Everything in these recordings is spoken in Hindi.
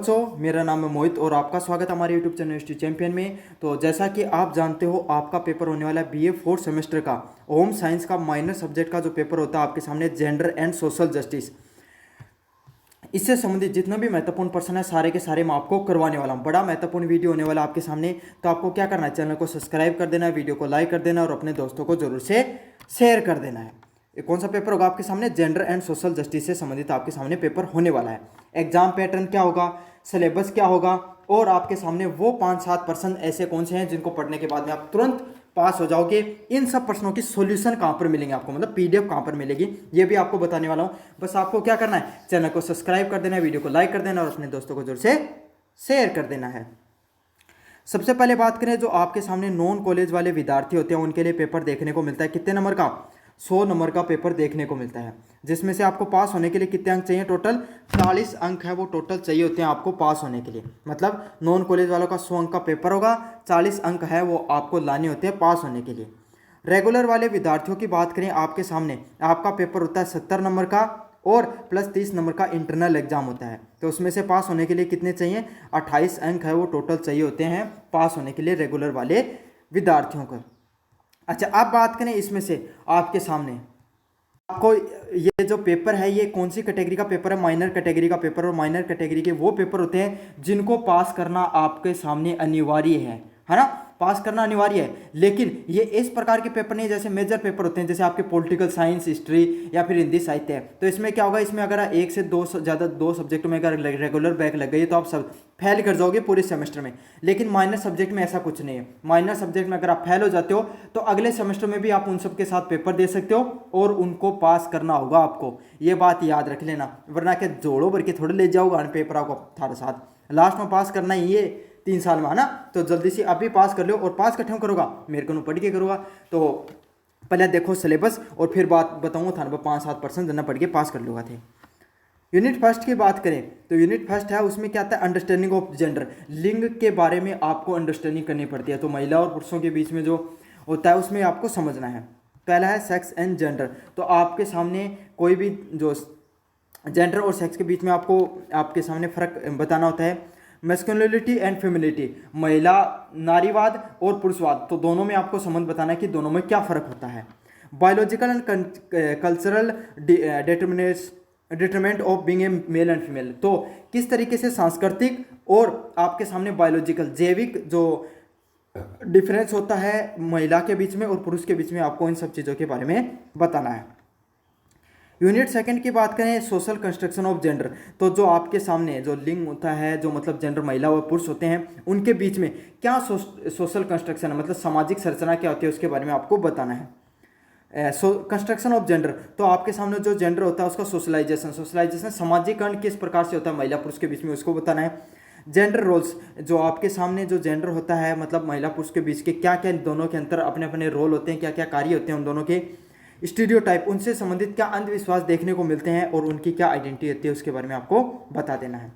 मेरा नाम है मोहित और आपका स्वागत है हमारे यूट्यूब चैनल हिस्ट्री चैंपियन में। तो जैसा कि आप जानते हो, आपका पेपर होने वाला है बीए फोर्थ सेमेस्टर का होम साइंस का माइनर सब्जेक्ट का जो पेपर होता है आपके सामने, जेंडर एंड सोशल जस्टिस। इससे संबंधित जितना भी महत्वपूर्ण प्रश्न है सारे के सारे मैं आपको करवाने वाला हूँ। बड़ा महत्वपूर्ण वीडियो होने वाला आपके सामने। तो आपको क्या करना है, चैनल को सब्सक्राइब कर देना है, वीडियो को लाइक कर देना और अपने दोस्तों को जरूर से शेयर कर देना है। ये कौन सा पेपर होगा आपके सामने? जेंडर एंड सोशल जस्टिस से संबंधित आपके सामने पेपर होने वाला है। एग्जाम पैटर्न क्या होगा, सिलेबस क्या होगा, और आपके सामने वो 5-7 प्रश्न ऐसे कौन से हैं जिनको पढ़ने के बाद में आप तुरंत पास हो जाओगे। इन सब प्रश्नों की सॉल्यूशन कहाँ पर मिलेंगे आपको, मतलब पीडीएफ कहाँ पर मिलेगी, ये भी आपको बताने वाला हूँ। बस आपको क्या करना है, चैनल को सब्सक्राइब कर देना है, वीडियो को लाइक कर देना और अपने दोस्तों को जरूर से शेयर कर देना है। सबसे पहले बात करें, जो आपके सामने नॉन कॉलेज वाले विद्यार्थी होते हैं उनके लिए पेपर देखने को मिलता है कितने नंबर का? 100 नंबर का पेपर देखने को मिलता है, जिसमें से आपको पास होने के लिए कितने अंक चाहिए? टोटल 40 अंक है वो टोटल चाहिए होते हैं आपको पास होने के लिए। मतलब नॉन कॉलेज वालों का 100 अंक का पेपर होगा, 40 अंक है वो आपको लाने होते हैं पास होने के लिए। रेगुलर वाले विद्यार्थियों की बात करें, आपके सामने आपका पेपर होता है 70 नंबर का और प्लस 30 नंबर का इंटरनल एग्जाम होता है। तो उसमें से पास होने के लिए कितने चाहिए? 28 अंक है वो टोटल चाहिए होते हैं पास होने के लिए रेगुलर वाले विद्यार्थियों को। अच्छा, अब बात करें इसमें से आपके सामने आपको ये जो पेपर है ये कौन सी कैटेगरी का पेपर है? माइनर कैटेगरी का पेपर। और माइनर कैटेगरी के वो पेपर होते हैं जिनको पास करना आपके सामने अनिवार्य है ना? पास करना अनिवार्य है। लेकिन ये इस प्रकार के पेपर नहीं जैसे मेजर पेपर होते हैं, जैसे आपके पॉलिटिकल साइंस, हिस्ट्री या फिर हिंदी साहित्य है। तो इसमें क्या होगा, इसमें अगर एक से दो ज़्यादा दो सब्जेक्टों में अगर रेगुलर बैक लग गई तो आप सब फेल कर जाओगे पूरे सेमेस्टर में। लेकिन माइनर सब्जेक्ट में ऐसा कुछ नहीं है। माइनर सब्जेक्ट में अगर आप फेल हो जाते हो तो अगले सेमेस्टर में भी आप उन सब के साथ पेपर दे सकते हो और उनको पास करना होगा आपको। ये बात याद रख लेना, वरना क्या जोड़ो भर के थोड़े ले जाओगे पेपर आपको थारे साथ। लास्ट में पास करना ही है 3 साल में, है ना? तो जल्दी से अभी पास कर लो। और पास कठिन करोगा, मेरे को पढ़ के करूँगा। तो पहले देखो सिलेबस और फिर बात बताऊँगा थाने पर 5-7% जना पढ़ के पास कर लूँगा थे। यूनिट फर्स्ट की बात करें तो यूनिट फर्स्ट है, उसमें क्या आता है? Understanding of gender. लिंग के बारे में आपको अंडरस्टैंडिंग करनी पड़ती है। तो महिला और पुरुषों के बीच में जो होता है उसमें आपको समझना है। पहला है सेक्स एंड जेंडर। तो आपके सामने कोई भी जो जेंडर और सेक्स के बीच में आपको आपके सामने फ़र्क बताना होता है। मैस्कुलिनिटी एंड फेमिनिटी, महिला नारीवाद और पुरुषवाद, तो दोनों में आपको संबंध बताना है कि दोनों में क्या फ़र्क होता है। Biological and cultural determinant of being a male and female, तो किस तरीके से सांस्कृतिक और आपके सामने बायोलॉजिकल जैविक जो डिफरेंस होता है महिला के बीच में और पुरुष के बीच में, आपको इन सब चीज़ों के बारे में बताना है। यूनिट सेकंड की बात करें, सोशल कंस्ट्रक्शन ऑफ जेंडर। तो जो आपके सामने जो लिंग होता है, जो मतलब जेंडर महिला और पुरुष होते हैं उनके बीच में क्या सोशल कंस्ट्रक्शन है, मतलब सामाजिक संरचना क्या होती है उसके बारे में आपको बताना है। कंस्ट्रक्शन ऑफ जेंडर, तो आपके सामने जो जेंडर होता है उसका सोशलाइजेशन सामाजिकरण किस प्रकार से होता है महिला पुरुष के बीच में, उसको बताना है। जेंडर रोल्स, जो आपके सामने जो जेंडर होता है मतलब महिला पुरुष के बीच के क्या क्या दोनों के अंतर अपने अपने रोल होते हैं, क्या क्या कार्य होते हैं उन दोनों के। स्टीरियोटाइप, उनसे संबंधित क्या अंधविश्वास देखने को मिलते हैं और उनकी क्या आइडेंटिटी होती है उसके बारे में आपको बता देना है।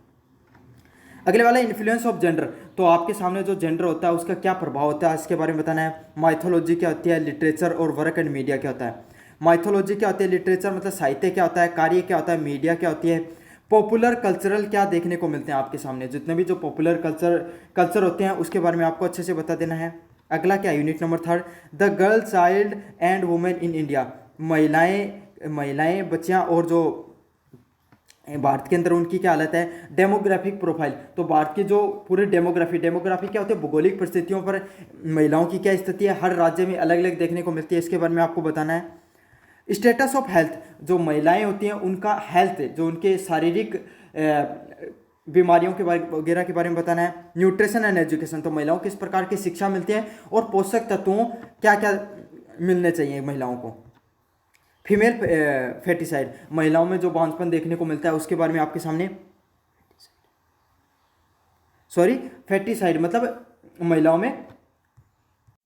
अगले वाला इन्फ्लुएंस ऑफ जेंडर, तो आपके सामने जो जेंडर होता है उसका क्या प्रभाव होता है इसके बारे में बताना है। माइथोलॉजी क्या होती है, लिटरेचर और वर्क एंड मीडिया क्या होता है। माइथोलॉजी क्या होती है, लिटरेचर मतलब साहित्य क्या होता है, कार्य क्या होता है, मीडिया क्या होती है। पॉपुलर कल्चरल क्या देखने को मिलते हैं आपके सामने, जितने भी जो पॉपुलर कल्चर होते हैं उसके बारे में आपको अच्छे से बता देना है। अगला क्या, unit number 3, the girl child and women in India. महिलाएं बच्चियां और जो भारत के अंदर उनकी क्या हालत है। डेमोग्राफिक प्रोफाइल, तो भारत की जो पूरी डेमोग्राफी क्या होती है, भौगोलिक परिस्थितियों पर महिलाओं की क्या स्थिति है, हर राज्य में अलग अलग देखने को मिलती है, इसके बारे में आपको बताना है। स्टेटस ऑफ हेल्थ, जो महिलाएं होती हैं उनका हेल्थ, जो उनके शारीरिक बीमारियों के बारे वगैरह के बारे में बताना है। न्यूट्रिशन एंड एजुकेशन, तो महिलाओं को किस प्रकार की शिक्षा मिलती है और पोषक तत्वों क्या क्या मिलने चाहिए महिलाओं को। फीमेल फेटिसाइड, महिलाओं में जो बांझपन देखने को मिलता है उसके बारे में आपके सामने, फेटिसाइड मतलब महिलाओं में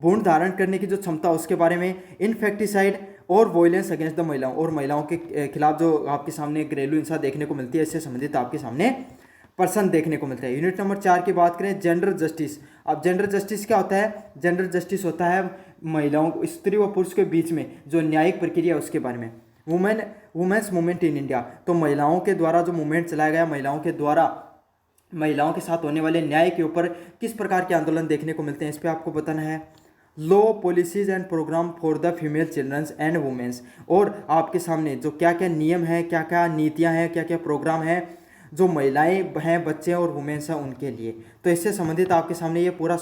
भ्रूण धारण करने की जो क्षमता उसके बारे में। इनफेक्टिसाइड और वॉयलेंस अगेंस्ट द महिलाओं, और महिलाओं के खिलाफ जो आपके सामने घरेलू हिंसा देखने को मिलती है, इससे संबंधित आपके सामने पर्सन देखने को मिलता है। यूनिट नंबर 4 की बात करें, जेंडर जस्टिस। अब जेंडर जस्टिस क्या होता है? जेंडर जस्टिस होता है महिलाओं, स्त्री व पुरुष के बीच में जो न्यायिक प्रक्रिया है उसके बारे में। वुमेन्स मूवमेंट इन इंडिया, तो महिलाओं के द्वारा जो मूवमेंट चलाया गया, महिलाओं के द्वारा महिलाओं के साथ होने वाले न्याय के ऊपर किस प्रकार के आंदोलन देखने को मिलते हैं, इस पर आपको बताना है। Law, policies and program for the female childrens and womens, और आपके सामने जो क्या क्या नियम है, क्या क्या नीतियां हैं, क्या क्या प्रोग्राम है जो महिलाएं हैं, बच्चे और वुमेन्स हैं उनके लिए। तो इससे संबंधित आपके सामने ये पूरा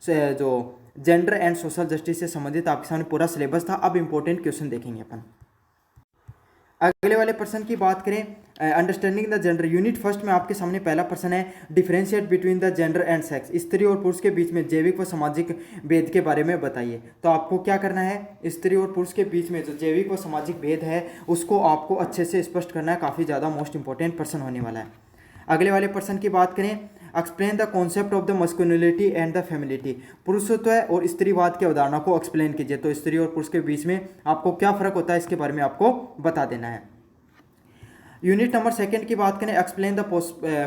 जो जेंडर एंड सोशल जस्टिस से संबंधित आपके सामने पूरा सिलेबस था। अब इंपॉर्टेंट क्वेश्चन देखेंगे अपन। अगले वाले प्रश्न की बात करें, understanding the gender, unit first में आपके सामने पहला प्रश्न है, differentiate between the gender and sex, स्त्री और पुरुष के बीच में जैविक व सामाजिक भेद के बारे में बताइए। तो आपको क्या करना है, स्त्री और पुरुष के बीच में जो जैविक व सामाजिक भेद है उसको आपको अच्छे से स्पष्ट करना है। काफ़ी ज़्यादा मोस्ट इंपॉर्टेंट प्रश्न होने वाला है। अगले वाले प्रश्न की बात करें, explain the concept of the masculinity and the femininity, पुरुषत्व और स्त्रीवाद की अवधारणा को एक्सप्लेन कीजिए। तो स्त्री और पुरुष के बीच में आपको क्या फ़र्क होता है इसके बारे में आपको बता देना है। यूनिट नंबर सेकंड की बात करें, explain the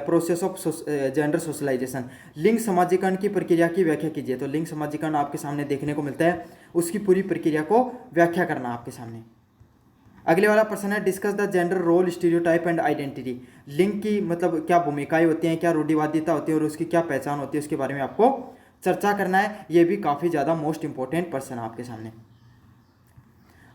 process of gender socialisation, लिंग समाजीकरण की प्रक्रिया की व्याख्या कीजिए। तो लिंग समाजीकरण आपके सामने देखने को मिलता है, उसकी पूरी प्रक्रिया को व्याख्या करना आपके सामने। अगले वाला प्रश्न है, discuss the gender role, stereotype and identity, लिंग की मतलब क्या भूमिकाएं होती हैं, क्या रूढ़िवादिता होती है और उसकी क्या पहचान होती है, उसके बारे में आपको चर्चा करना है। ये भी काफ़ी ज़्यादा मोस्ट इंपॉर्टेंट प्रश्न है आपके सामने।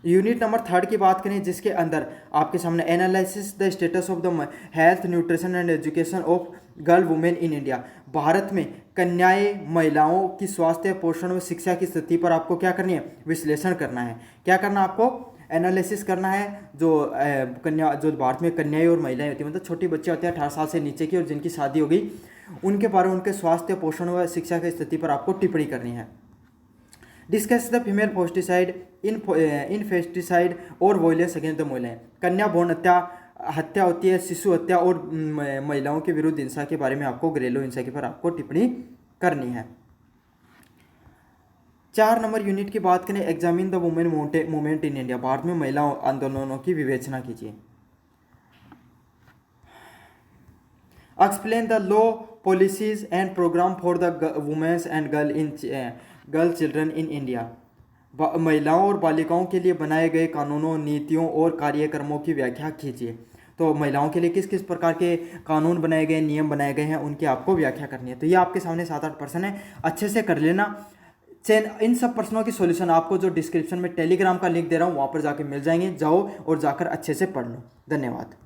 यूनिट नंबर थर्ड की बात करें, जिसके अंदर आपके सामने analysis the status of the health, nutrition and education of girl women in India, भारत में कन्याएं, महिलाओं की स्वास्थ्य, पोषण व शिक्षा की स्थिति पर आपको क्या करनी है, विश्लेषण करना है। क्या करना आपको, एनालिसिस करना है। जो भारत में कन्याएं और महिलाएं होती हैं, मतलब छोटी बच्चे होते हैं 18 साल से नीचे की और जिनकी शादी हो गई, उनके बारे में, उनके स्वास्थ्य, पोषण व शिक्षा की स्थिति पर आपको टिप्पणी करनी है। डिस्कस द फीमेल फोस्टिसाइड इन फेस्टिसाइड और वॉयलेंस अगेंस्ट द महिलाएं, कन्या भ्रूण हत्या होती है, शिशु हत्या और महिलाओं के विरुद्ध हिंसा के बारे में आपको, घरेलू हिंसा के पर आपको टिप्पणी करनी है। 4 नंबर यूनिट की बात करें, examine the women movement in India, भारत में महिला आंदोलनों की विवेचना कीजिए। Explain the law, policies and program for the womens and girl children in India, महिलाओं और बालिकाओं के लिए बनाए गए कानूनों, नीतियों और कार्यक्रमों की व्याख्या कीजिए। तो महिलाओं के लिए किस किस प्रकार के कानून बनाए गए, नियम बनाए गए हैं, उनकी आपको व्याख्या करनी है। तो ये आपके सामने 7-8 प्रश्न है, अच्छे से कर लेना। इन सब प्रश्नों की सॉल्यूशन आपको जो डिस्क्रिप्शन में टेलीग्राम का लिंक दे रहा हूँ वहाँ पर जाके मिल जाएंगे, जाओ और जाकर अच्छे से पढ़ लो। धन्यवाद।